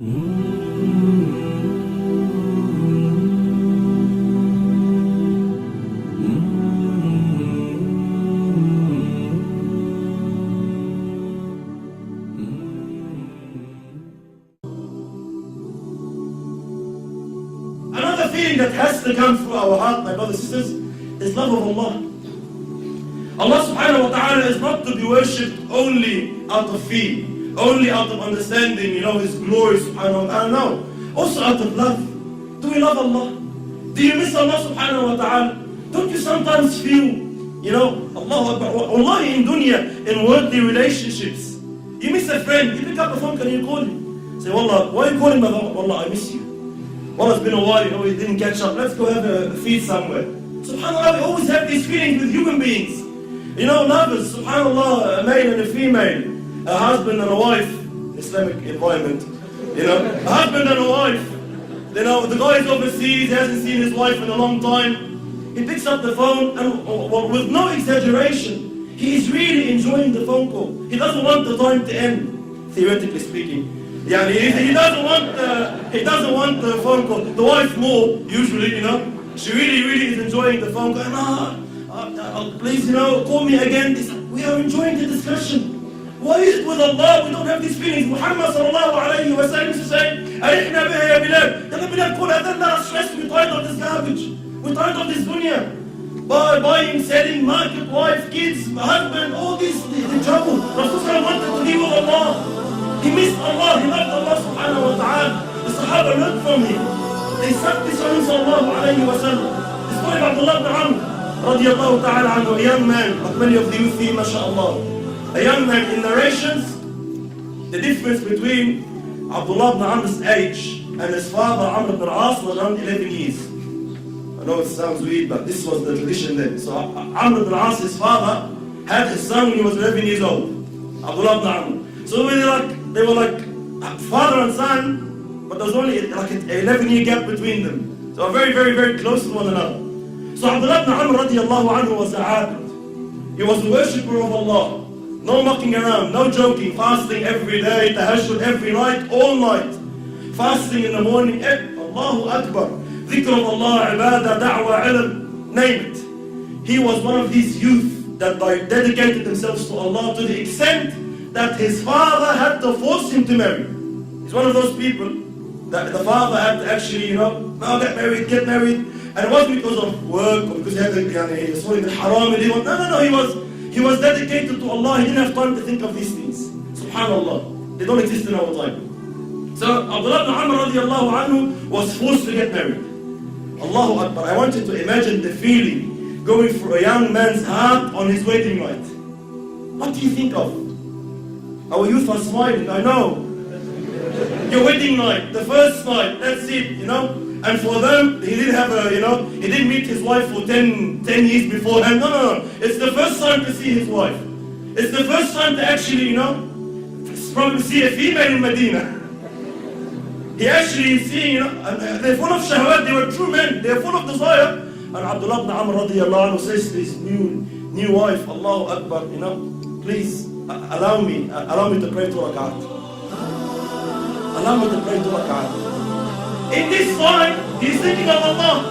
Another feeling that has to come through our heart, my brothers and sisters, is love of Allah. Allah subhanahu wa ta'ala is not to be worshipped only out of fear, only out of understanding, His glory subhanahu wa ta'ala. No, also out of love. Do we love Allah? Do you miss Allah subhanahu wa ta'ala? Don't you sometimes feel, Allahu Akbar, wallahi in dunya, in worldly relationships, you miss a friend, you pick up the phone and you call him. Say, Wallah, why are you calling me? Wallah, I miss you. Wallah, it's been a while, we didn't catch up. Let's go have a feed somewhere. SubhanAllah, we always have these feelings with human beings. Lovers, SubhanAllah, a male and a female, a husband and a wife, Islamic environment, a husband and a wife. The guy is overseas, he hasn't seen his wife in a long time. He picks up the phone and, with no exaggeration, he is really enjoying the phone call. He doesn't want the time to end, theoretically speaking. He doesn't want the phone call. The wife more, usually, she really is enjoying the phone call. Please, call me again. We are enjoying the discussion. Why is it with Allah we don't have these feelings? Muhammad sallallahu alayhi wa sallam used to say, Arihna biha ya Bilal. Ya Bilal, call adhan, let us stress. We're tired of this garbage. We're tired of this dunya. Buying, selling, market, wife, kids, husband, all these, the trouble. Rasulullah wanted to be with Allah. He missed Allah. He loved Allah subhanahu wa ta'ala. The Sahaba learned from him. They sat this on sallallahu alayhi wa sallam. The story of Abdullah ibn Amr radiallahu ta'ala anhu, a young man, like many of the youth here, mashallah. A young man, in narrations, the difference between Abdullah ibn Amr's age and his father, Amr ibn al-As, was around 11 years. I know it sounds weird, but this was the tradition then. So Amr ibn al-As, his father, had his son when he was 11 years old. Abdullah ibn Amr. So they were like father and son, but there was only like an 11-year gap between them. So very, very, very close to one another. So Abdullah ibn Amr radiallahu anhu was a abid. He was a worshipper of Allah. No mucking around, no joking, fasting every day, tahajjud every night, all night. Fasting in the morning, Allahu Akbar. Dhikr of Allah, ibadah, da'wah, ilm, name it. He was one of these youth that dedicated themselves to Allah to the extent that his father had to force him to marry. He's one of those people that the father had to actually, no, get married. And it wasn't because of work or because he had the haram. No, he was dedicated to Allah. He didn't have time to think of these things. SubhanAllah. They don't exist in our time. So Abdullah ibn Amr radiallahu anhu was forced to get married. Allahu Akbar. I want you to imagine the feeling going through a young man's heart on his wedding night. What do you think of? Our youth are smiling, I know. Your wedding night, the first night, that's it, And for them, he didn't have he didn't meet his wife for 10 years beforehand. No. It's the first time to see his wife. It's the first time to actually, probably see a female in Medina. He actually is seeing, they're full of shahwat, they were true men, they're full of desire. And Abdullah ibn Amr radiallahu anhu says to his new wife, Allahu Akbar, please allow me to pray 2 rakat. Allow me to pray 2 rakat. In this time, he's thinking of Allah.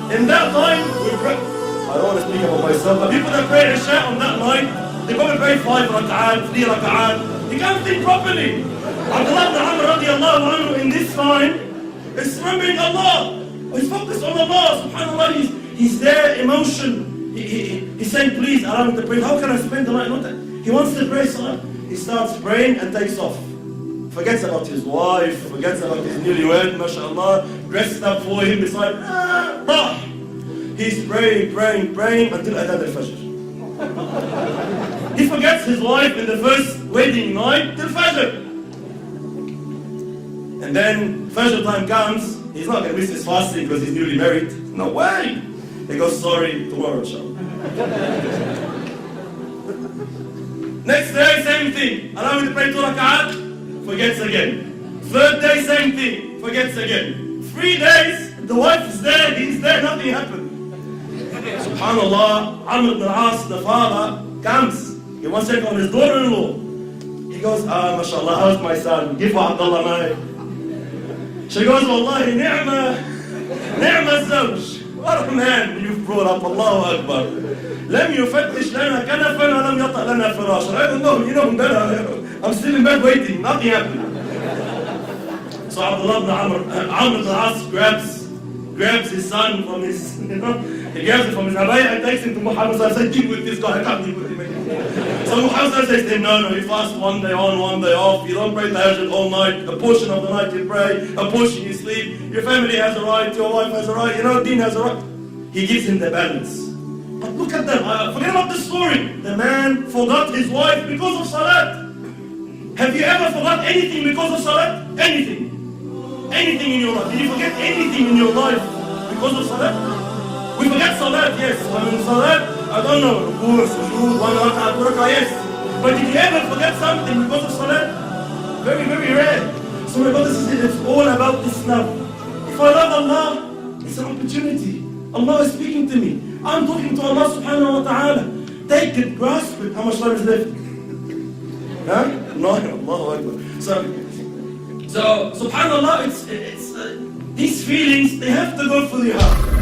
In that time, we pray. I don't want to speak about myself, but people that pray Isha on that night, they probably pray 5 rak'at, 3 rak'at. You can't think properly. Abdullah ibn Amr radiallahu anhu in this time is remembering Allah. He's focused on Allah, subhanAllah. He's there, emotion. He's saying, please allow me to pray. How can I spend the night? He wants to pray salah. He starts praying and takes off. Forgets about his wife, forgets about his newlywed, mashallah, dressed up for him beside, he's praying until Adhan al-Fajr. He forgets his wife in the first wedding night till Fajr. And then Fajr time comes, he's not going to miss his fasting because he's newly married. No way! He goes, sorry, tomorrow inshallah. Next day, same thing. Allow me to pray 2 rak'at. Forgets again. 3rd day, same thing. Forgets again. 3 days, the wife is there, he's there, nothing happened. SubhanAllah, Amr ibn al-As, the father, comes. He wants to check on his daughter-in-law. He goes, mashallah, how's my son? Give Abdullah my She goes, Wallahi, ni'ma الزوج. What a man you've brought up, Allahu Akbar. لم يفتش لنا كنفا ولم يطأ لنا فراشا. I don't know, you know better. I'm still in bed waiting, nothing happened. So Abdullah ibn Amr ibn al-As grabs his son from his, he grabs it from his abaya and takes him to Muhammad and says, deal with this guy, I can't deal with him anymore. So Muhammad says to him, no, you fast one day on, one day off, you don't pray tahajjud all night, a portion of the night you pray, a portion you sleep, your family has a right, your wife has a right, Deen has a right. He gives him the balance. But look at them, forget about the story. The man forgot his wife because of salat. Have you ever forgot anything because of salat? Anything. Anything in your life. Did you forget anything in your life because of salat? We forget salat, yes. I mean salat, I don't know, sujood, one rak'ah, yes. But did you ever forget something because of salat? Very, very rare. So my brothers and sisters, it's all about this love. If I love Allah, it's an opportunity. Allah is speaking to me. I'm talking to Allah subhanahu wa ta'ala. Take it, grasp it. How much time is left? Huh? No, Allahu Akbar. So subhanallah, it's these feelings, they have to go through your heart.